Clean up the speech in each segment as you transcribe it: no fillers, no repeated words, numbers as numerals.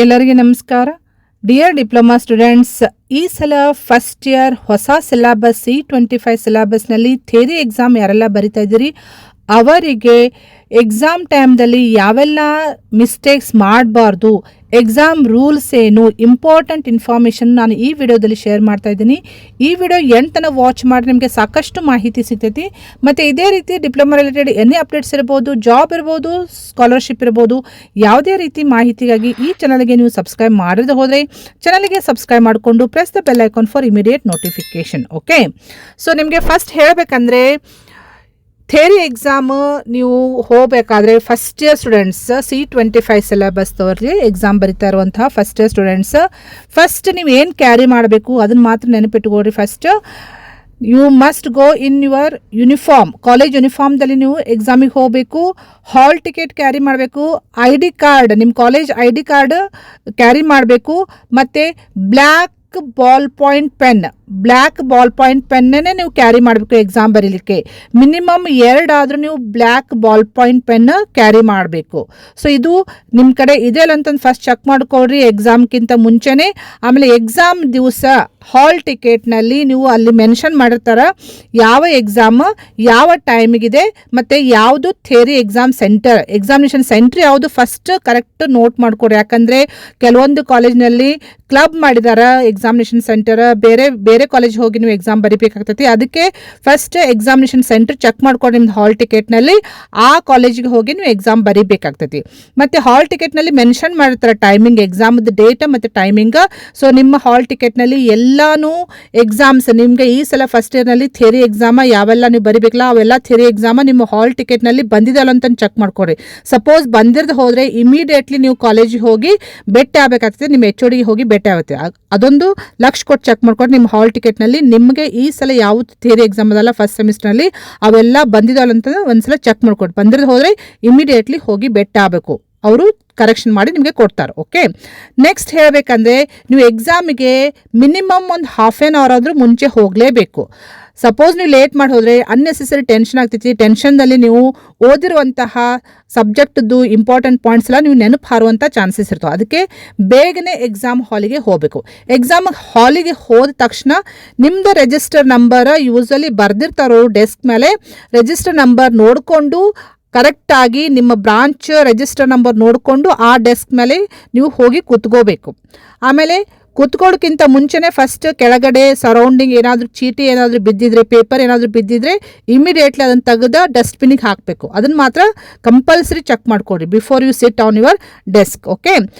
ಎಲ್ಲರಿಗೆ ನಮಸ್ಕಾರ. Dear diploma students, ಈ ಸಲ ಫಸ್ಟ್ ಇಯರ್ ಹೊಸ ಸಿಲೆಬಸ್ C25 ಸಿಲೆಬಸ್ನಲ್ಲಿ ಥಿಯರಿ ಎಕ್ಸಾಮ್ ಯಾರೆಲ್ಲ ಬರಿತಾ ಇದ್ದೀರಿ ಅವರಿಗೆ ಎಕ್ಸಾಮ್ ಟೈಮ್ದಲ್ಲಿ ಯಾವೆಲ್ಲ ಮಿಸ್ಟೇಕ್ಸ್ ಮಾಡಬಾರ್ದು, ಎಕ್ಸಾಮ್ ರೂಲ್ಸ್ ಏನು, ಇಂಪಾರ್ಟೆಂಟ್ ಇನ್ಫಾರ್ಮೇಷನ್ ನಾನು ಈ ವಿಡಿಯೋದಲ್ಲಿ ಶೇರ್ ಮಾಡ್ತಾ ಇದ್ದೀನಿ. ಈ ವಿಡಿಯೋ ಎಂಡ್ ತನಕ ವಾಚ್ ಮಾಡಿ ನಿಮಗೆ ಸಾಕಷ್ಟು ಮಾಹಿತಿ ಸಿಗ್ತೈತಿ. ಮತ್ತು ಇದೇ ರೀತಿ ಡಿಪ್ಲೊಮಾ ರಿಲೇಟೆಡ್ ಎನಿ ಅಪ್ಡೇಟ್ಸ್ ಇರ್ಬೋದು, ಜಾಬ್ ಇರ್ಬೋದು, ಸ್ಕಾಲರ್ಶಿಪ್ ಇರ್ಬೋದು, ಯಾವುದೇ ರೀತಿ ಮಾಹಿತಿಗಾಗಿ ಈ ಚಾನಲ್ಗೆ ನೀವು ಸಬ್ಸ್ಕ್ರೈಬ್ ಮಾಡದೆ ಹೋದರೆ ಚಾನಲ್ಗೆ ಸಬ್ಸ್ಕ್ರೈಬ್ ಮಾಡಿಕೊಂಡು press the bell icon for immediate notification. Okay, so ನಿಮಗೆ ಫಸ್ಟ್ ಹೇಳಬೇಕಂದ್ರೆ ಥಿಯರಿ ಎಕ್ಸಾಮ್ ನೀವು ಹೋಗಬೇಕಾದ್ರೆ ಫಸ್ಟ್ ಇಯರ್ ಸ್ಟೂಡೆಂಟ್ಸ್ C25 ಸಿಲೆಬಸ್ದವ್ರಿಗೆ ಎಕ್ಸಾಮ್ ಬರಿತಾ ಇರುವಂತಹ ಫಸ್ಟ್ ಇಯರ್ ಸ್ಟೂಡೆಂಟ್ಸ್ ಫಸ್ಟ್ ನೀವು ಏನು ಕ್ಯಾರಿ ಮಾಡಬೇಕು ಅದನ್ನು ಮಾತ್ರ ನೆನಪಿಟ್ಕೊಡ್ರಿ. First you must go in your uniform, college ಯೂನಿಫಾರ್ಮ್ದಲ್ಲಿ ನೀವು ಎಕ್ಸಾಮಿಗೆ ಹೋಗಬೇಕು. ಹಾಲ್ ಟಿಕೆಟ್ ಕ್ಯಾರಿ ಮಾಡಬೇಕು, ID ಕಾರ್ಡ್, ನಿಮ್ಮ ಕಾಲೇಜ್ ID ಕಾರ್ಡ್ ಕ್ಯಾರಿ ಮಾಡಬೇಕು, ಮತ್ತು ಬ್ಲ್ಯಾಕ್ ಬಾಲ್ ಪಾಯಿಂಟ್ ಪೆನ್ನೇ ನೀವು ಕ್ಯಾರಿ ಮಾಡಬೇಕು ಎಕ್ಸಾಮ್ ಬರೀಲಿಕ್ಕೆ. ಮಿನಿಮಮ್ 2 ಆದರೂ ನೀವು black ball point pen carry ಮಾಡಬೇಕು. ಸೊ ಇದು ನಿಮ್ಮ ಕಡೆ ಇದೆಯಲ್ಲ ಅಂತಂದು ಫಸ್ಟ್ ಚೆಕ್ ಮಾಡ್ಕೊಳ್ರಿ ಎಕ್ಸಾಮ್ಗಿಂತ ಮುಂಚೆನೇ. ಆಮೇಲೆ ಎಕ್ಸಾಮ್ ದಿವಸ ಹಾಲ್ ಟಿಕೆಟ್ನಲ್ಲಿ ನೀವು ಅಲ್ಲಿ ಮೆನ್ಷನ್ ಮಾಡಿರ್ತಾರೆ ಯಾವ ಎಕ್ಸಾಮ್ ಯಾವ ಟೈಮಿಗಿದೆ ಮತ್ತು ಯಾವುದು theory exam centre, examination centre ಯಾವುದು ಫಸ್ಟ್ ಕರೆಕ್ಟ್ ನೋಟ್ ಮಾಡ್ಕೊಡ್ರಿ. ಯಾಕಂದರೆ ಕೆಲವೊಂದು ಕಾಲೇಜ್ನಲ್ಲಿ ಕ್ಲಬ್ ಮಾಡಿದ್ದಾರೆ ಎಕ್ಸಾಮಿನೇಷನ್ ಸೆಂಟರ್, ಬೇರೆ ಕಾಲೇಜ್ ಹೋಗಿ ನೀವು ಎಕ್ಸಾಮ್ ಬರೀಬೇಕಾಗ್ತೈತಿ. ಅದಕ್ಕೆ ಫಸ್ಟ್ ಎಕ್ಸಾಮಿನೇಷನ್ ಸೆಂಟರ್ ಚೆಕ್ ಮಾಡ್ಕೊಂಡು ನಿಮ್ದು ಹಾಲ್ ಟಿಕೆಟ್ನಲ್ಲಿ ಆ ಕಾಲೇಜಿಗೆ ಹೋಗಿ ನೀವು ಎಕ್ಸಾಮ್ ಬರೀಬೇಕಾಗ್ತೈತಿ. ಮತ್ತು ಹಾಲ್ ಟಿಕೆಟ್ನಲ್ಲಿ ಮೆನ್ಷನ್ ಮಾಡಿರ್ತಾರೆ ಟೈಮಿಂಗ್, ಎಕ್ಸಾಮ್ದು ಡೇಟ್ ಮತ್ತು ಟೈಮಿಂಗ್. ಸೊ ನಿಮ್ಮ ಹಾಲ್ ಟಿಕೆಟ್ನಲ್ಲಿ ಎಲ್ಲಾನು ಎಕ್ಸಾಮ್ಸ್ ನಿಮಗೆ ಈ ಸಲ ಫಸ್ಟ್ ಇಯರ್ನಲ್ಲಿ ಥಿಯರಿ ಎಕ್ಸಾಮ ಯಾವೆಲ್ಲ ನೀವು ಬರೀಬೇಕಲ್ಲ ಅವೆಲ್ಲ ಥಿಯರಿ ಎಕ್ಸಾಮ ನಿಮ್ಮ ಹಾಲ್ ಟಿಕೆಟ್ನಲ್ಲಿ ಬಂದಿದಲ್ಲ ಅಂತ ಚೆಕ್ ಮಾಡ್ಕೊಡ್ರಿ. ಸಪೋಸ್ ಬಂದಿರದು ಹೋದರೆ ಇಮಿಡಿಯೇಟ್ಲಿ ನೀವು ಕಾಲೇಜಿಗೆ ಹೋಗಿ ಭೇಟಿ ಆಗಬೇಕಾಗ್ತದೆ, ನಿಮ್ಮ HOD ಹೋಗಿ ಭೇಟಿ ಆಗುತ್ತೆ. ಅದೊಂದು ಲಕ್ಷ ಕೊಟ್ಟು ಚೆಕ್ ಮಾಡ್ಕೊಂಡು ನಿಮ್ಮ ಹಾಲ್ ಟಿಕೆಟ್ನಲ್ಲಿ ನಿಮಗೆ ಈ ಸಲ ಯಾವ ಥಿಯರಿ ಎಕ್ಸಾಮ್ ಅದಲ್ಲ ಫಸ್ಟ್ ಸೆಮಿಸ್ಟರ್ನಲ್ಲಿ ಅವೆಲ್ಲ ಬಂದಿದಲ್ಲ ಅಂತ ಒಂದ್ಸಲ ಚೆಕ್ ಮಾಡ್ಕೊಟ್ಟು, ಬಂದಿರದು ಹೋದರೆ ಇಮಿಡಿಯೇಟ್ಲಿ ಹೋಗಿ ಭೇಟಿ ಆಗಬೇಕು, ಅವರು ಕರೆಕ್ಷನ್ ಮಾಡಿ ನಿಮಗೆ ಕೊಡ್ತಾರೆ. ಓಕೆ, ನೆಕ್ಸ್ಟ್ ಹೇಳಬೇಕಂದ್ರೆ ನೀವು ಎಕ್ಸಾಮಿಗೆ ಮಿನಿಮಮ್ ಒಂದು ½ an hour ಆದರೂ ಮುಂಚೆ ಹೋಗಲೇಬೇಕು. ಸಪೋಸ್ ನೀವು ಲೇಟ್ ಮಾಡಿ ಹೋದರೆ ಅನ್ನೆಸೆಸರಿ ಟೆನ್ಷನ್ ಆಗ್ತೈತಿ. ಟೆನ್ಷನ್ದಲ್ಲಿ ನೀವು ಓದಿರುವಂತಹ ಸಬ್ಜೆಕ್ಟ್ದು ಇಂಪಾರ್ಟೆಂಟ್ ಪಾಯಿಂಟ್ಸ್ ಎಲ್ಲ ನೀವು ನೆನಪು ಹಾರುವಂಥ ಚಾನ್ಸಸ್ ಇರ್ತವೆ. ಅದಕ್ಕೆ ಬೇಗನೆ ಎಕ್ಸಾಮ್ ಹಾಲಿಗೆ ಹೋಗಬೇಕು. ಎಕ್ಸಾಮ್ ಹಾಲಿಗೆ ಹೋದ ತಕ್ಷಣ ನಿಮ್ಮದು ರಿಜಿಸ್ಟರ್ ನಂಬರ್ ಯೂಸಲಿ ಬರೆದಿರ್ತಾರೋ ಡೆಸ್ಕ್ ಮೇಲೆ, ರಿಜಿಸ್ಟರ್ ನಂಬರ್ ನೋಡಿಕೊಂಡು ಕರೆಕ್ಟಾಗಿ ನಿಮ್ಮ ಬ್ರಾಂಚ್ ರಿಜಿಸ್ಟರ್ ನಂಬರ್ ನೋಡಿಕೊಂಡು ಆ ಡೆಸ್ಕ್ ಮೇಲೆ ನೀವು ಹೋಗಿ ಕೂತ್ಕೋಬೇಕು. ಆಮೇಲೆ ಕೂತ್ಕೊಳ್ಳೋಕ್ಕಿಂತ ಮುಂಚೆನೇ ಫಸ್ಟ್ ಕೆಳಗಡೆ ಸರೌಂಡಿಂಗ್ ಏನಾದರೂ ಚೀಟಿ ಏನಾದರೂ ಬಿದ್ದಿದ್ರೆ, ಪೇಪರ್ ಏನಾದರೂ ಬಿದ್ದಿದ್ರೆ ಇಮಿಡಿಯೇಟ್ಲಿ ಅದನ್ನು ತೆಗೆದು ಡಸ್ಟ್ಬಿನ್ನಿಗೆ ಹಾಕಬೇಕು. ಅದನ್ನು ಮಾತ್ರ ಕಂಪಲ್ಸರಿ ಚೆಕ್ ಮಾಡಿಕೊಡ್ರಿ before you sit on your desk. Okay,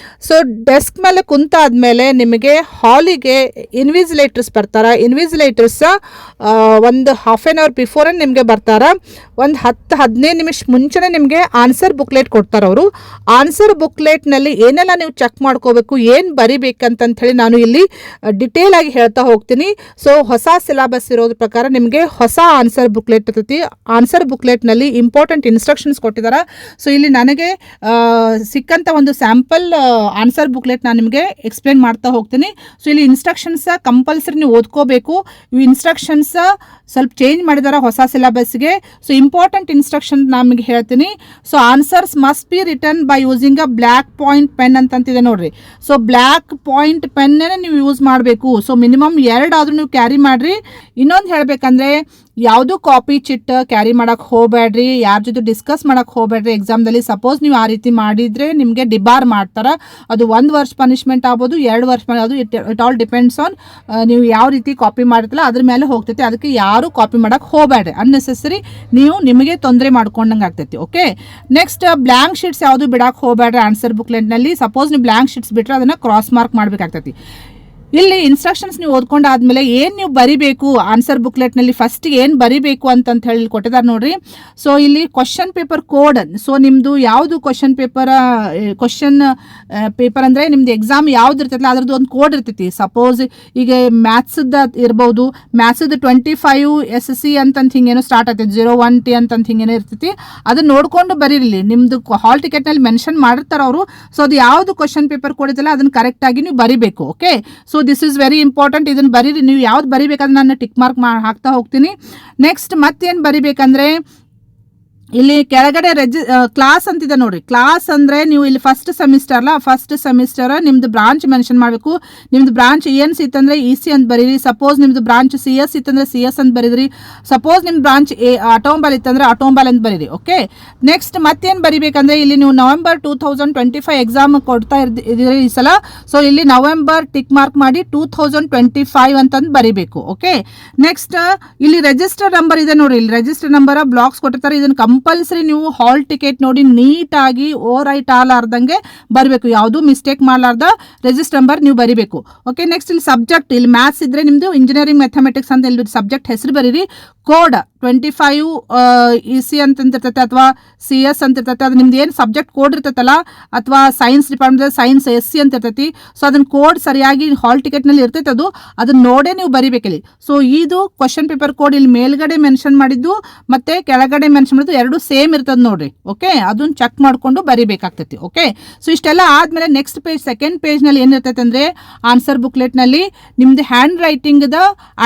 so desk ಮೇಲೆ ಕುಂತಾದ್ಮೇಲೆ ನಿಮಗೆ ಹಾಲಿಗೆ ಇನ್ವಿಜಿಲೇಟರ್ಸ್ ಬರ್ತಾರೆ. ಇನ್ವಿಜಿಲೇಟರ್ಸ್ ಒಂದು ½ an hour ಬಿಫೋರೇ ನಿಮಗೆ ಬರ್ತಾರೆ. ಒಂದು 10-15 ನಿಮಿಷ ಮುಂಚೆನೇ ನಿಮಗೆ ಆನ್ಸರ್ ಬುಕ್ಲೆಟ್ ಕೊಡ್ತಾರೆ ಅವರು. ಆನ್ಸರ್ ಬುಕ್ಲೆಟ್ನಲ್ಲಿ ಏನೆಲ್ಲ ನೀವು ಚೆಕ್ ಮಾಡ್ಕೋಬೇಕು, ಏನು ಬರಿಬೇಕಂತ ಹೇಳಿ ನಾನು ಇಲ್ಲಿ ಡಿಟೇಲ್ ಆಗಿ ಹೇಳ್ತಾ ಹೋಗ್ತೀನಿ. ಸೊ ಹೊಸ ಸಿಲೆಬಸ್ ಇರೋದ್ರ ಪ್ರಕಾರ ನಿಮಗೆ ಹೊಸ ಆನ್ಸರ್ ಬುಕ್ಲೆಟ್ ಇರ್ತೈತಿ. ಆನ್ಸರ್ ಬುಕ್ಲೆಟ್ನಲ್ಲಿ ಇಂಪಾರ್ಟೆಂಟ್ ಇನ್ಸ್ಟ್ರಕ್ಷನ್ಸ್ ಕೊಟ್ಟಿದ್ದಾರೆ. ಸೊ ಇಲ್ಲಿ ನನಗೆ ಸಿಕ್ಕಂಥ ಒಂದು ಸ್ಯಾಂಪಲ್ ಆನ್ಸರ್ ಬುಕ್ಲೆಟ್ ನಾನು ನಿಮಗೆ ಎಕ್ಸ್ಪ್ಲೇನ್ ಮಾಡ್ತಾ ಹೋಗ್ತೀನಿ. ಸೊ ಇಲ್ಲಿ ಇನ್ಸ್ಟ್ರಕ್ಷನ್ಸ್ ಕಂಪಲ್ಸರಿ ನೀವು ಓದ್ಕೋಬೇಕು. ಇವು ಇನ್ಸ್ಟ್ರಕ್ಷನ್ಸ್ ಸ್ವಲ್ಪ ಚೇಂಜ್ ಮಾಡಿದ್ದಾರೆ ಹೊಸ ಸಿಲೆಬಸ್ಗೆ. ಸೊ ಇಂಪಾರ್ಟೆಂಟ್ ಇನ್ಸ್ಟ್ರಕ್ಷನ್ ನಮಗೆ ಹೇಳ್ತೀನಿ. So answers must be return by using a black point pen ಅಂತಂತಿದೆ ನೋಡ್ರಿ. ಸೊ ಬ್ಲ್ಯಾಕ್ ಪಾಯಿಂಟ್ ಪೆನ್ನೇ ನೀವು ಯೂಸ್ ಮಾಡಬೇಕು. ಸೊ ಮಿನಿಮಮ್ 2 ಆದರೂ ನೀವು ಕ್ಯಾರಿ ಮಾಡಿರಿ. ಇನ್ನೊಂದು ಹೇಳಬೇಕಂದ್ರೆ ಯಾವುದೂ ಕಾಪಿ ಚಿಟ್ ಕ್ಯಾರಿ ಮಾಡೋಕ್ಕೆ ಹೋಗಬೇಡ್ರಿ, ಯಾರ ಜೊತೆ ಡಿಸ್ಕಸ್ ಮಾಡೋಕ್ಕೆ ಹೋಗಬೇಡ್ರಿ ಎಕ್ಸಾಮ್ದಲ್ಲಿ. ಸಪೋಸ್ ನೀವು ಆ ರೀತಿ ಮಾಡಿದರೆ ನಿಮಗೆ ಡಿಬಾರ್ ಮಾಡ್ತಾರೆ. ಅದು 1 ವರ್ಷ ಪನಿಷ್ಮೆಂಟ್ ಆಗ್ಬೋದು, 2 ವರ್ಷ ಅದು ಇಟ್ ಆಲ್ ಡಿಪೆಂಡ್ಸ್ ಆನ್ ನೀವು ಯಾವ ರೀತಿ ಕಾಪಿ ಮಾಡಿರ್ತಿಲ್ಲ ಅದ್ರ ಮೇಲೆ ಹೋಗ್ತೈತಿ. ಅದಕ್ಕೆ ಯಾರೂ ಕಾಪಿ ಮಾಡೋಕ್ಕೆ ಹೋಗಬೇಡ್ರಿ, ಅನ್ನೆಸೆಸರಿ ನೀವು ನಿಮಗೆ ತೊಂದರೆ ಮಾಡ್ಕೊಂಡಂಗೆ ಆಗ್ತೈತಿ. ಓಕೆ, ನೆಕ್ಸ್ಟ್ ಬ್ಲ್ಯಾಂಕ್ ಶೀಟ್ಸ್ ಯಾವುದು ಬಿಡೋಕ್ಕೆ ಹೋಗಬೇಡ್ರಿ ಆನ್ಸರ್ ಬುಕ್ಲೆಟ್ನಲ್ಲಿ. ಸಪೋಸ್ ನೀವು ಬ್ಲ್ಯಾಂಕ್ ಶೀಟ್ಸ್ ಬಿಟ್ಟರೆ ಅದನ್ನು ಕ್ರಾಸ್ ಮಾರ್ಕ್ ಮಾಡಬೇಕಾಗ್ತೈತಿ. ಇಲ್ಲಿ ಇನ್ಸ್ಟ್ರಕ್ಷನ್ಸ್ ನೀವು ಓದ್ಕೊಂಡಾದ್ಮೇಲೆ ಏನು ನೀವು ಬರಿಬೇಕು ಆನ್ಸರ್ ಬುಕ್ಲೆಟ್ನಲ್ಲಿ ಫಸ್ಟಿಗೆ ಏನು ಬರಿಬೇಕು ಅಂತ ಹೇಳಿ ಕೊಟ್ಟಿದ್ದಾರೆ ನೋಡ್ರಿ. ಸೊ ಇಲ್ಲಿ ಕ್ವಶನ್ ಪೇಪರ್ ಕೋಡ್, ಸೊ ನಿಮ್ಮದು ಯಾವುದು ಕ್ವಶನ್ ಪೇಪರ್ ಅಂದರೆ ನಿಮ್ದು ಎಕ್ಸಾಮ್ ಯಾವ್ದು ಇರ್ತೈತಲ್ಲ ಅದರದ್ದು ಒಂದು ಕೋಡ್ ಇರ್ತೈತಿ. ಸಪೋಸ್ ಈಗ ಮ್ಯಾಥ್ಸದ್ದು ಇರ್ಬೋದು, ಮ್ಯಾಥ್ಸದ್ದು 25 SSC ಅಂತಂತ ಹಿಂಗೇನೋ ಸ್ಟಾರ್ಟ್ ಆಗ್ತೈತಿ, 01T ಅಂತಂತ ಹಿಂಗೇನೋ ಇರ್ತೈತಿ. ಅದನ್ನು ನೋಡಿಕೊಂಡು ಬರೀರಿ. ನಿಮ್ಮದು ಹಾಲ್ ಟಿಕೆಟ್ನಲ್ಲಿ ಮೆನ್ಷನ್ ಮಾಡಿರ್ತಾರೆ ಅವರು. ಸೊ ಅದು ಯಾವುದು ಕ್ವಶನ್ ಪೇಪರ್ ಕೋಡ್ ಇದೆಯಲ್ಲ ಅದನ್ನು ಕರೆಕ್ಟಾಗಿ ನೀವು ಬರಿಬೇಕು. Okay, so this is very important. ಇದನ್ನು ಬರೀರಿ. ನೀವು ಯಾವ್ದು ಬರಿಬೇಕಾದ್ರೆ ನಾನು ಟಿಕ್ ಮಾರ್ಕ್ ಹಾಕ್ತಾ ಹೋಗ್ತೀನಿ. ನೆಕ್ಸ್ಟ್ ಮತ್ತೇನು ಬರಿಬೇಕಂದ್ರೆ ಇಲ್ಲಿ ಕೆಳಗಡೆ ಕ್ಲಾಸ್ ಅಂತಿದೆ ನೋಡ್ರಿ. ಕ್ಲಾಸ್ ಅಂದ್ರೆ ನೀವು ಇಲ್ಲಿ ಫಸ್ಟ್ ಸೆಮಿಸ್ಟರ್ ನಿಮ್ದು ಬ್ರಾಂಚ್ ಮೆನ್ಷನ್ ಮಾಡಬೇಕು. ನಿಮ್ದು ಬ್ರಾಂಚ್ ENC ಇತ್ತಂದ್ರೆ EC ಅಂತ ಬರೀರಿ. ಸಪೋಸ್ ನಿಮ್ದು ಬ್ರಾಂಚ್ CS ಇತ್ತಂದ್ರೆ CS ಅಂತ ಬರೀದ್ರಿ. ಸಪೋಸ್ ನಿಮ್ದು ಬ್ರಾಂಚ್ ಆಟೋಮೊಬೈಲ್ ಇತ್ತಂದ್ರೆ ಆಟೋಮೊಬೈಲ್ ಅಂತ ಬರೀರಿ. ಓಕೆ, ನೆಕ್ಸ್ಟ್ ಮತ್ತೇನು ಬರಿಬೇಕಂದ್ರೆ ಇಲ್ಲಿ ನೀವು ನವೆಂಬರ್ 2025 ಎಕ್ಸಾಮ್ ಕೊಡ್ತಾ ಇದ್ದೀರಿ ಈ ಸಲ. ಸೊ ಇಲ್ಲಿ ನವೆಂಬರ್ ಟಿಕ್ ಮಾರ್ಕ್ ಮಾಡಿ 2025 ಅಂತಂದು ಬರಿಬೇಕು. ಓಕೆ, ನೆಕ್ಸ್ಟ್ ಇಲ್ಲಿ ರಿಜಿಸ್ಟರ್ ನಂಬರ್ ಇದೆ ನೋಡಿ. ಇಲ್ಲಿ ರಿಜಿಸ್ಟರ್ ನಂಬರ್ ಬ್ಲಾಕ್ಸ್ ಕೊಟ್ಟಿರ್ತಾರೆ. ಇದನ್ನು ಕಂಪಲ್ಸರಿ ನೀವು ಹಾಲ್ ಟಿಕೆಟ್ ನೋಡಿ ನೀಟಾಗಿ ರೈಟ್ ಆಲಾರ್ದಂಗೆ ಬರಬೇಕು. ಯಾವುದು ಮಿಸ್ಟೇಕ್ ಮಾಡಲಾರ್ದ ರಿಜಿಸ್ಟರ್ ನಂಬರ್ ನೀವು ಬರಿಬೇಕು. ಓಕೆ, ನೆಕ್ಸ್ಟ್ ಇಲ್ಲಿ ಸಬ್ಜೆಕ್ಟ್, ಇಲ್ಲಿ ಮ್ಯಾಥ್ಸ್ ಇದ್ರೆ ನಿಮ್ದು ಇಂಜಿನಿಯರಿಂಗ್ ಮ್ಯಾಥಮೆಟಿಕ್ಸ್ ಅಂತ ಇಲ್ಲಿ ಸಬ್ಜೆಕ್ಟ್ ಹೆಸರು ಬರೀರಿ. ಕೋಡ್ 25 EC ಅಂತಂತಿರ್ತೈತೆ ಅಥವಾ CS ಅಂತ ಇರ್ತೈತೆ. ಅದು ನಿಮ್ದು ಏನು ಸಬ್ಜೆಕ್ಟ್ ಕೋಡ್ ಇರ್ತೈತಲ್ಲ, ಅಥವಾ ಸೈನ್ಸ್ ಡಿಪಾರ್ಟ್ಮೆಂಟ್ ಸೈನ್ಸ್ SC ಅಂತ ಇರ್ತೈತಿ. ಸೊ ಅದನ್ನ ಕೋಡ್ ಸರಿಯಾಗಿ ಹಾಲ್ ಟಿಕೆಟ್ನಲ್ಲಿ ಇರ್ತೈತೆ, ಅದನ್ನ ನೋಡೇ ನೀವು ಬರಿಬೇಕಿಲ್ಲಿ. ಸೊ ಇದು ಕ್ವಶನ್ ಪೇಪರ್ ಕೋಡ್ ಇಲ್ಲಿ ಮೇಲ್ಗಡೆ ಮೆನ್ಷನ್ ಮಾಡಿದ್ದು ಮತ್ತೆ ಕೆಳಗಡೆ ಮೆನ್ಷನ್ ಮಾಡಿದ್ದು ಎರಡು ಸೇಮ್ ಇರ್ತದೆ ನೋಡ್ರಿ. ಓಕೆ, ಅದನ್ನ ಚೆಕ್ ಮಾಡ್ಕೊಂಡು ಬರಿಬೇಕಾಗ್ತೈತಿ. ಓಕೆ, ಸೊ ಇಷ್ಟೆಲ್ಲ ಆದ್ಮೇಲೆ ನೆಕ್ಸ್ಟ್ ಪೇಜ್, ಸೆಕೆಂಡ್ ಪೇಜ್ನಲ್ಲಿ ಏನಿರ್ತೈತೆ ಅಂದ್ರೆ ಆನ್ಸರ್ ಬುಕ್ಲೆಟ್ನಲ್ಲಿ ನಿಮ್ದು ಹ್ಯಾಂಡ್ ರೈಟಿಂಗ್ದ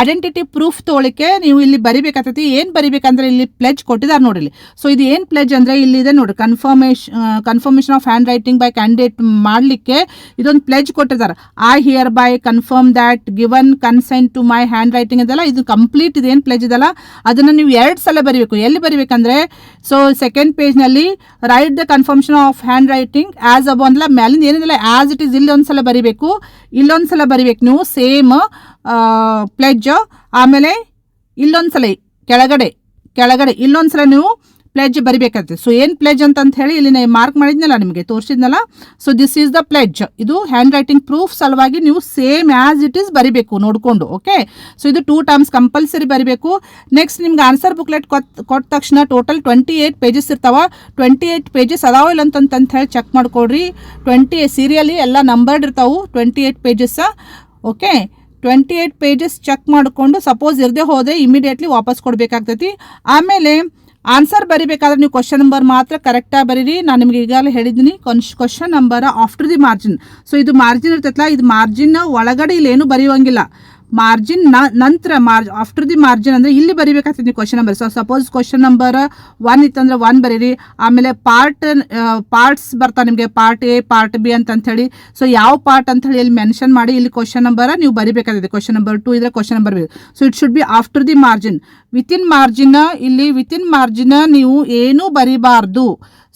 ಐಡೆಂಟಿಟಿ ಪ್ರೂಫ್ ತೊಗೊಳಿಕ್ಕೆ ನೀವು ಇಲ್ಲಿ ಬರಿಬೇಕಾಗ್ತೈತಿ. ಏನು ಬರಿಬೇಕಂದ್ರೆ ಇಲ್ಲಿ ಪ್ಲೆಜ್ ಕೊಟ್ಟಿದ್ದಾರೆ ನೋಡಿ. ಸೊ ಇದು ಏನು ಪ್ಲೆಜ್ ಅಂದ್ರೆ ಇಲ್ಲಿ ಇದೆ ನೋಡಿ, confirmation of handwriting by candidate ಮಾಡಲಿಕ್ಕೆ ಇದೊಂದು ಪ್ಲೆಜ್ ಕೊಟ್ಟಿದ್ದಾರೆ. I hereby confirm that given consent to my handwriting ಇದೆಲ್ಲ, ಇದು ಕಂಪ್ಲೀಟ್ ಇದೇನು ಪ್ಲೆಜ್ ಇದೆಲ್ಲ ಅದನ್ನು ನೀವು 2 ಸಲ ಬರಿಬೇಕು. ಎಲ್ಲಿ ಬರಿಬೇಕಂದ್ರೆ ಸೊ ಸೆಕೆಂಡ್ ಪೇಜ್ನಲ್ಲಿ write the confirmation of handwriting as above ಅಂದ್ಲ ಮ್ಯಾಲಿಂದ ಏನಿದೆಲ್ಲ ಆಸ್ ಇಟ್ ಈಸ್ ಇಲ್ಲೊಂದ್ಸಲ ಬರಿಬೇಕು, ಇಲ್ಲೊಂದ್ಸಲ ಬರಿಬೇಕು ನೀವು ಸೇಮ್ ಪ್ಲೆಜ್. ಆಮೇಲೆ ಇಲ್ಲೊಂದ್ಸಲ ಕೆಳಗಡೆ ಇಲ್ಲೊಂದ್ಸಲ ನೀವು ಪ್ಲೆಜ್ ಬರಿಬೇಕಾಗ್ತದೆ. ಸೊ ಏನು ಪ್ಲೆಜ್ ಅಂತ ಹೇಳಿ ಇಲ್ಲಿ ಮಾರ್ಕ್ ಮಾಡಿದ್ನಲ್ಲ, ನಿಮಗೆ ತೋರಿಸಿದ್ನಲ್ಲ. So this is the pledge. ಇದು ಹ್ಯಾಂಡ್ ರೈಟಿಂಗ್ ಪ್ರೂಫ್ ಸಲುವಾಗಿ ನೀವು ಸೇಮ್ ಆಸ್ ಇಟ್ ಈಸ್ ಬರಿಬೇಕು ನೋಡಿಕೊಂಡು. ಓಕೆ, ಸೊ ಇದು 2 ಟೈಮ್ಸ್ ಕಂಪಲ್ಸರಿ ಬರಿಬೇಕು. ನೆಕ್ಸ್ಟ್ ನಿಮ್ಗೆ ಆನ್ಸರ್ ಬುಕ್ಲೆಟ್ ಕೊಟ್ಟ ತಕ್ಷಣ ಟೋಟಲ್ 28 ಪೇಜಸ್ ಇರ್ತಾವ. 28 ಪೇಜಸ್ ಅದಾವ ಇಲ್ಲ ಅಂತ ಹೇಳಿ ಚೆಕ್ ಮಾಡ್ಕೊಡ್ರಿ. 20 ಸೀರಿಯಲಿ ಎಲ್ಲ ನಂಬರ್ಡ್ ಇರ್ತಾವೆ 28 ಪೇಜಸ್. ಓಕೆ, 28 ಪೇಜಸ್ ಚೆಕ್ ಮಾಡಿಕೊಂಡು ಸಪೋಸ್ ಇರದೆ ಹೋದರೆ ಇಮಿಡಿಯೇಟ್ಲಿ ವಾಪಸ್ ಕೊಡಬೇಕಾಗ್ತೈತಿ. ಆಮೇಲೆ ಆನ್ಸರ್ ಬರಿಬೇಕಾದ್ರೆ ನೀವು ಕ್ವಶನ್ ನಂಬರ್ ಮಾತ್ರ ಕರೆಕ್ಟಾಗಿ ಬರೀರಿ. ನಾನು ನಿಮಗೆ ಈಗಾಗಲೇ ಹೇಳಿದ್ದೀನಿ question number after the margin. So ಇದು ಮಾರ್ಜಿನ್ ಇರ್ತೈತಲ್ಲ, ಇದು ಮಾರ್ಜಿನ್ ಒಳಗಡೆ ಇಲ್ಲಿ ಏನು ಬರೆಯುವಂಗಿಲ್ಲ. ಮಾರ್ಜಿನ್ ನಂತರ ಆಫ್ಟರ್ ದಿ ಮಾರ್ಜಿನ್ ಅಂದರೆ ಇಲ್ಲಿ ಬರಿಬೇಕಾಗ್ತದೆ ನೀವು question number. So suppose question number 1 ಇತ್ತಂದ್ರೆ 1 ಬರೀರಿ. ಆಮೇಲೆ ಪಾರ್ಟ್ಸ್ ಬರ್ತಾವೆ ನಿಮಗೆ, ಪಾರ್ಟ್ A ಪಾರ್ಟ್ B ಅಂತಂಥೇಳಿ. ಸೊ ಯಾವ ಪಾರ್ಟ್ ಅಂತ ಹೇಳಿ ಇಲ್ಲಿ ಮೆನ್ಷನ್ ಮಾಡಿ ಇಲ್ಲಿ ಕ್ವಶನ್ ನಂಬರ್ ನೀವು ಬರಿಬೇಕಾಗಿದೆ. ಕ್ವಶನ್ ನಂಬರ್ 2 ಇದ್ರೆ ಕ್ವಶನ್ ನಂಬರ್ ಬರೀ. So it should be after the margin. Within margin ನೀವು ಏನೂ ಬರಿಬಾರ್ದು.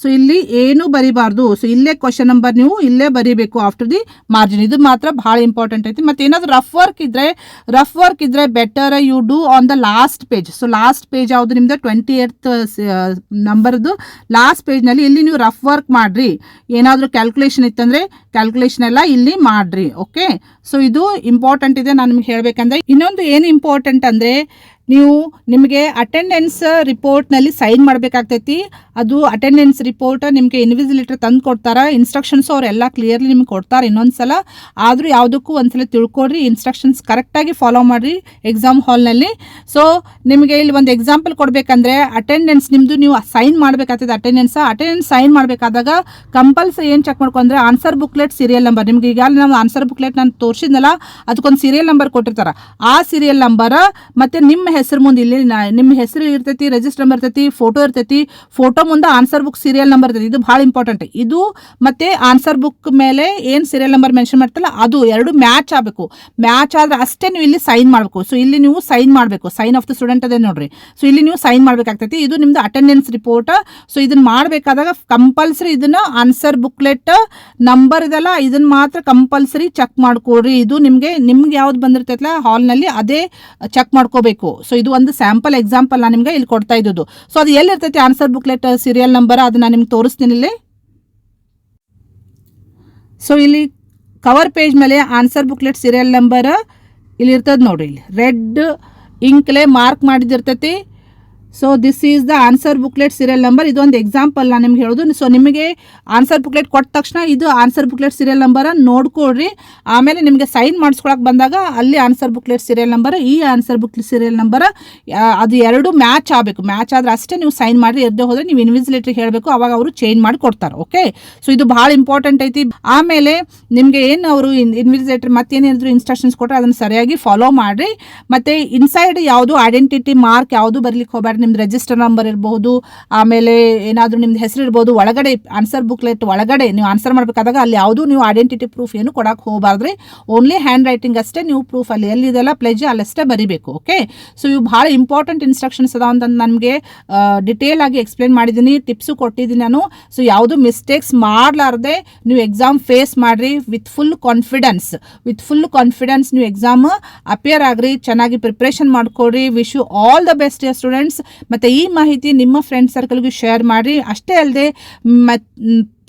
ಸೊ ಇಲ್ಲಿ ಏನು ಬರಿಬಾರ್ದು. ಸೊ ಇಲ್ಲೇ ಕ್ವಶನ್ ನಂಬರ್ ನೀವು ಇಲ್ಲೇ ಬರಿಬೇಕು ಆಫ್ಟರ್ ದಿ ಮಾರ್ಜಿನ್. ಇದು ಮಾತ್ರ ಭಾಳ ಇಂಪಾರ್ಟೆಂಟ್ ಐತಿ. ಮತ್ತು ಏನಾದರೂ ರಫ್ ವರ್ಕ್ ಇದ್ರೆ better you do on the last page. So last page ಯಾವುದು ನಿಮ್ದು 28th ನಂಬರ್ದು ಲಾಸ್ಟ್ ಪೇಜ್ನಲ್ಲಿ ಇಲ್ಲಿ ನೀವು ರಫ್ ವರ್ಕ್ ಮಾಡಿರಿ. ಏನಾದರೂ ಕ್ಯಾಲ್ಕುಲೇಷನ್ ಇತ್ತಂದರೆ ಕ್ಯಾಲ್ಕುಲೇಷನ್ ಎಲ್ಲ ಇಲ್ಲಿ ಮಾಡಿರಿ. ಓಕೆ, ಸೊ ಇದು ಇಂಪಾರ್ಟೆಂಟ್ ಇದೆ ನಾನು ನಿಮ್ಗೆ ಹೇಳಬೇಕಂದ್ರೆ. ಇನ್ನೊಂದು ಏನು ಇಂಪಾರ್ಟೆಂಟ್ ಅಂದರೆ ನೀವು ನಿಮಗೆ ಅಟೆಂಡೆನ್ಸ್ ರಿಪೋರ್ಟ್ನಲ್ಲಿ ಸೈನ್ ಮಾಡಬೇಕಾಗ್ತೈತಿ. ಅದು ಅಟೆಂಡೆನ್ಸ್ ರಿಪೋರ್ಟ್ ನಿಮಗೆ ಇನ್ವಿಜಿಲೇಟರ್ ತಂದು ಕೊಡ್ತಾರೆ. ಇನ್ಸ್ಟ್ರಕ್ಷನ್ಸ್ ಅವರೆಲ್ಲ ಕ್ಲಿಯರ್ಲಿ ನಿಮ್ಗೆ ಕೊಡ್ತಾರೆ ಇನ್ನೊಂದು ಸಲ. ಆದರೂ ಯಾವುದಕ್ಕೂ ಒಂದ್ಸಲ ತಿಳ್ಕೊಡ್ರಿ, ಇನ್ಸ್ಟ್ರಕ್ಷನ್ಸ್ ಕರೆಕ್ಟಾಗಿ ಫಾಲೋ ಮಾಡಿರಿ ಎಕ್ಸಾಮ್ ಹಾಲ್ನಲ್ಲಿ. ಸೊ ನಿಮಗೆ ಇಲ್ಲಿ ಒಂದು ಎಕ್ಸಾಂಪಲ್ ಕೊಡಬೇಕಂದ್ರೆ ಅಟೆಂಡೆನ್ಸ್ ನಿಮ್ಮದು ನೀವು ಸೈನ್ ಮಾಡಬೇಕಾಗ್ತದೆ. ಅಟೆಂಡೆನ್ಸ್ ಸೈನ್ ಮಾಡಬೇಕಾದಾಗ ಕಂಪಲ್ಸರಿ ಏನು ಚೆಕ್ ಮಾಡ್ಕೊಂಡ್ರೆ ಆನ್ಸರ್ ಬುಕ್ಲೆಟ್ ಸೀರಿಯಲ್ ನಂಬರ್. ನಿಮ್ಗೆ ಈಗಾಗಲೇ ನಾವು ಆನ್ಸರ್ ಬುಕ್ಲೆಟ್ ನಾನು ತೋರಿಸಿದ್ನಲ್ಲ, ಅದಕ್ಕೊಂದು ಸೀರಿಯಲ್ ನಂಬರ್ ಕೊಟ್ಟಿರ್ತಾರೆ. ಆ ಸೀರಿಯಲ್ ನಂಬರ್ ಮತ್ತು ನಿಮ್ಮ ಹೆಸರು ಮುಂದೆ ಇಲ್ಲಿ ನಿಮ್ಮ ಹೆಸರು ಇರ್ತೈತಿ, ರಿಜಿಸ್ಟರ್ ನಂಬರ್ ಇರ್ತೈತಿ, ಫೋಟೋ ಇರ್ತೈತಿ. ಫೋಟೋ ಮುಂದೆ ಆನ್ಸರ್ ಬುಕ್ ಸೀರಿಯಲ್ ನಂಬರ್ ಇರ್ತೈತಿ. ಇದು ಭಾಳ ಇಂಪಾರ್ಟೆಂಟ್. ಇದು ಮತ್ತೆ ಆನ್ಸರ್ ಬುಕ್ ಮೇಲೆ ಏನು ಸೀರಿಯಲ್ ನಂಬರ್ ಮೆನ್ಷನ್ ಮಾಡ್ತಲ್ಲ ಅದು ಎರಡು ಮ್ಯಾಚ್ ಆಗಬೇಕು. ಮ್ಯಾಚ್ ಆದ್ರೆ ಅಷ್ಟೇ ನೀವು ಇಲ್ಲಿ ಸೈನ್ ಮಾಡಬೇಕು. ಸೊ ಇಲ್ಲಿ ನೀವು ಸೈನ್ ಮಾಡಬೇಕು. ಸೈನ್ ಆಫ್ ದ ಸ್ಟೂಡೆಂಟ್ ಅದೇ ನೋಡ್ರಿ. ಸೊ ಇಲ್ಲಿ ನೀವು ಸೈನ್ ಮಾಡಬೇಕಾಗ್ತೈತಿ. ಇದು ನಿಮ್ದು ಅಟೆಂಡೆನ್ಸ್ ರಿಪೋರ್ಟ್. ಸೊ ಇದನ್ನ ಮಾಡಬೇಕಾದಾಗ ಕಂಪಲ್ಸರಿ ಇದನ್ನ ಆನ್ಸರ್ ಬುಕ್ಲೆಟ್ ನಂಬರ್ ಇದೆಲ್ಲ ಇದನ್ನ ಮಾತ್ರ ಕಂಪಲ್ಸರಿ ಚೆಕ್ ಮಾಡ್ಕೊಡ್ರಿ. ಇದು ನಿಮ್ಗೆ ಯಾವ್ದು ಬಂದಿರ್ತೈತಲ್ಲ ಹಾಲ್ನಲ್ಲಿ ಅದೇ ಚೆಕ್ ಮಾಡ್ಕೋಬೇಕು. ಸೊ ಇದು ಒಂದು ಸ್ಯಾಂಪಲ್ ಎಕ್ಸಾಂಪಲ್ ನಾನು ನಿಮ್ಗೆ ಇಲ್ಲಿ ಕೊಡ್ತಾ ಇದ್ದು. ಸೊ ಅದು ಎಲ್ಲಿರ್ತೈತಿ ಆನ್ಸರ್ ಬುಕ್ಲೆಟ್ ಸೀರಿಯಲ್ ನಂಬರ್ ಅದನ್ನ ನಿಮ್ಗೆ ತೋರಿಸ್ತೀನಿ ಇಲ್ಲಿ. ಸೊ ಇಲ್ಲಿ ಕವರ್ ಪೇಜ್ ಮೇಲೆ ಆನ್ಸರ್ ಬುಕ್ಲೆಟ್ ಸೀರಿಯಲ್ ನಂಬರ್ ಇಲ್ಲಿ ಇರ್ತದೆ ನೋಡ್ರಿ. ಇಲ್ಲಿ ರೆಡ್ ಇಂಕ್ಲೆ ಮಾರ್ಕ್ ಮಾಡಿದಿರ್ತೈತಿ. So this is the answer booklet serial number. ಇದೊಂದು ಎಕ್ಸಾಂಪಲ್ ನಾನು ನಿಮ್ಗೆ ಹೇಳೋದು. ಸೊ ನಿಮಗೆ ಆನ್ಸರ್ ಬುಕ್ಲೆಟ್ ಕೊಟ್ಟ ತಕ್ಷಣ ಇದು ಆನ್ಸರ್ ಬುಕ್ಲೆಟ್ ಸೀರಿಯಲ್ ನಂಬರ್ ನೋಡ್ಕೊಡ್ರಿ. ಆಮೇಲೆ ನಿಮಗೆ ಸೈನ್ ಮಾಡಿಸ್ಕೊಳಕ್ಕೆ ಬಂದಾಗ ಅಲ್ಲಿ ಆನ್ಸರ್ ಬುಕ್ಲೆಟ್ ಸೀರಿಯಲ್ ನಂಬರ್, ಈ ಆನ್ಸರ್ ಬುಕ್ಲೆಟ್ ಸೀರಿಯಲ್ ನಂಬರ್ ಅದು ಎರಡು ಮ್ಯಾಚ್ ಆಗಬೇಕು. ಮ್ಯಾಚ್ ಆದರೆ ಅಷ್ಟೇ ನೀವು ಸೈನ್ ಮಾಡಿ. ಇರದೆ ಹೋದರೆ ನೀವು ಇನ್ವಿಜಿಲೇಟರ್ಗೆ ಹೇಳಬೇಕು, ಅವಾಗ ಅವರು ಚೇಂಜ್ ಮಾಡಿ ಕೊಡ್ತಾರೆ. ಓಕೆ, ಸೊ ಇದು ಭಾಳ ಇಂಪಾರ್ಟೆಂಟ್ ಐತಿ. ಆಮೇಲೆ ನಿಮಗೆ ಏನು ಅವರು ಇನ್ವಿಜಿಲೇಟರ್ ಮತ್ತೇನಿದ್ರು ಇನ್ಸ್ಟ್ರಕ್ಷನ್ಸ್ ಕೊಟ್ಟರೆ ಅದನ್ನು ಸರಿಯಾಗಿ ಫಾಲೋ ಮಾಡಿರಿ. ಮತ್ತು ಇನ್ಸೈಡ್ ಯಾವುದು ಐಡೆಂಟಿಟಿ ಮಾರ್ಕ್ ಯಾವುದು ಬರಲಿಕ್ಕೆ ಹೋಗಬೇಡ್ರಿ. ಮಾಡ್ರಿ. ನಿಮ್ದು ರಿಜಿಸ್ಟರ್ ನಂಬರ್ ಇರಬಹುದು, ಆಮೇಲೆ ಏನಾದರೂ ನಿಮ್ದು ಹೆಸರು ಇರ್ಬೋದು. ಒಳಗಡೆ ಆನ್ಸರ್ ಬುಕ್ಲೆಟ್ ಒಳಗಡೆ ನೀವು ಆನ್ಸರ್ ಮಾಡಬೇಕಾದಾಗ ಅಲ್ಲಿ ಯಾವುದೂ ನೀವು ಐಡೆಂಟಿಟಿ ಪ್ರೂಫ್ ಏನು ಕೊಡಕ್ಕೆ ಹೋಗಬಾರ್ದ್ರಿ. ಓನ್ಲಿ ಹ್ಯಾಂಡ್ ರೈಟಿಂಗ್ ಅಷ್ಟೇ ನೀವು ಪ್ರೂಫ್ ಅಲ್ಲಿ ಎಲ್ಲಿದೆಲ್ಲ ಪ್ಲೆಜ್ ಅಲ್ಲಷ್ಟೇ ಬರಿಬೇಕು. ಓಕೆ, ಸೊ ಇವು ಭಾಳ ಇಂಪಾರ್ಟೆಂಟ್ ಇನ್ಸ್ಟ್ರಕ್ಷನ್ಸ್ ಅದಾವ ಅಂತ ನನಗೆ ಡಿಟೇಲ್ ಆಗಿ ಎಕ್ಸ್ಪ್ಲೇನ್ ಮಾಡಿದ್ದೀನಿ, ಟಿಪ್ಸು ಕೊಟ್ಟಿದ್ದೀನಿ ನಾನು. ಸೊ ಯಾವುದು ಮಿಸ್ಟೇಕ್ಸ್ ಮಾಡಲಾರ್ದೆ ನೀವು ಎಕ್ಸಾಮ್ ಫೇಸ್ ಮಾಡಿರಿ ವಿತ್ ಫುಲ್ ಕಾನ್ಫಿಡೆನ್ಸ್ ನೀವು ಎಕ್ಸಾಮ್ ಅಪಿಯರ್ ಆಗ್ರಿ, ಚೆನ್ನಾಗಿ ಪ್ರಿಪ್ರೇಷನ್ ಮಾಡ್ಕೊಡ್ರಿ. Wish you all the best dear students. ಮತ್ತು ಈ ಮಾಹಿತಿ ನಿಮ್ಮ ಫ್ರೆಂಡ್ ಸರ್ಕಲ್ಗೂ ಶೇರ್ ಮಾಡಿರಿ. ಅಷ್ಟೇ ಅಲ್ಲದೆ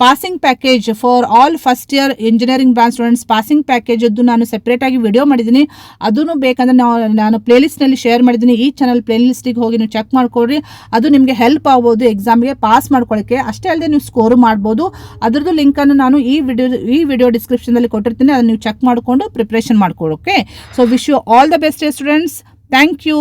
passing package for all first year engineering branch students passing ಪ್ಯಾಕೇಜದ್ದು ನಾನು ಸೆಪ್ರೇಟಾಗಿ ವಿಡಿಯೋ ಮಾಡಿದ್ದೀನಿ. ಅದನ್ನು ಬೇಕಂದ್ರೆ ನಾನು ಪ್ಲೇಲಿಸ್ಟ್ನಲ್ಲಿ ಶೇರ್ ಮಾಡಿದ್ದೀನಿ. ಈ ಚಾನಲ್ ಪ್ಲೇಲಿಸ್ಟಿಗೆ ಹೋಗಿ ನೀವು ಚೆಕ್ ಮಾಡ್ಕೊಡ್ರಿ. ಅದು ನಿಮಗೆ ಹೆಲ್ಪ್ ಆಗ್ಬೋದು ಎಕ್ಸಾಮ್ಗೆ ಪಾಸ್ ಮಾಡ್ಕೊಳ್ಳೋಕ್ಕೆ. ಅಷ್ಟೇ ಅಲ್ಲದೆ ನೀವು ಸ್ಕೋರು ಮಾಡ್ಬೋದು. ಅದರದ್ದು ಲಿಂಕನ್ನು ನಾನು ಈ ವಿಡಿಯೋ ಡಿಸ್ಕ್ರಿಪ್ಷನಲ್ಲಿ ಕೊಟ್ಟಿರ್ತೀನಿ. ಅದನ್ನು ನೀವು ಚೆಕ್ ಮಾಡಿಕೊಂಡು ಪ್ರಿಪ್ರೇಷನ್ ಮಾಡ್ಕೊಳ್ಳೋಕೆ. So wish you all the best students. Thank you.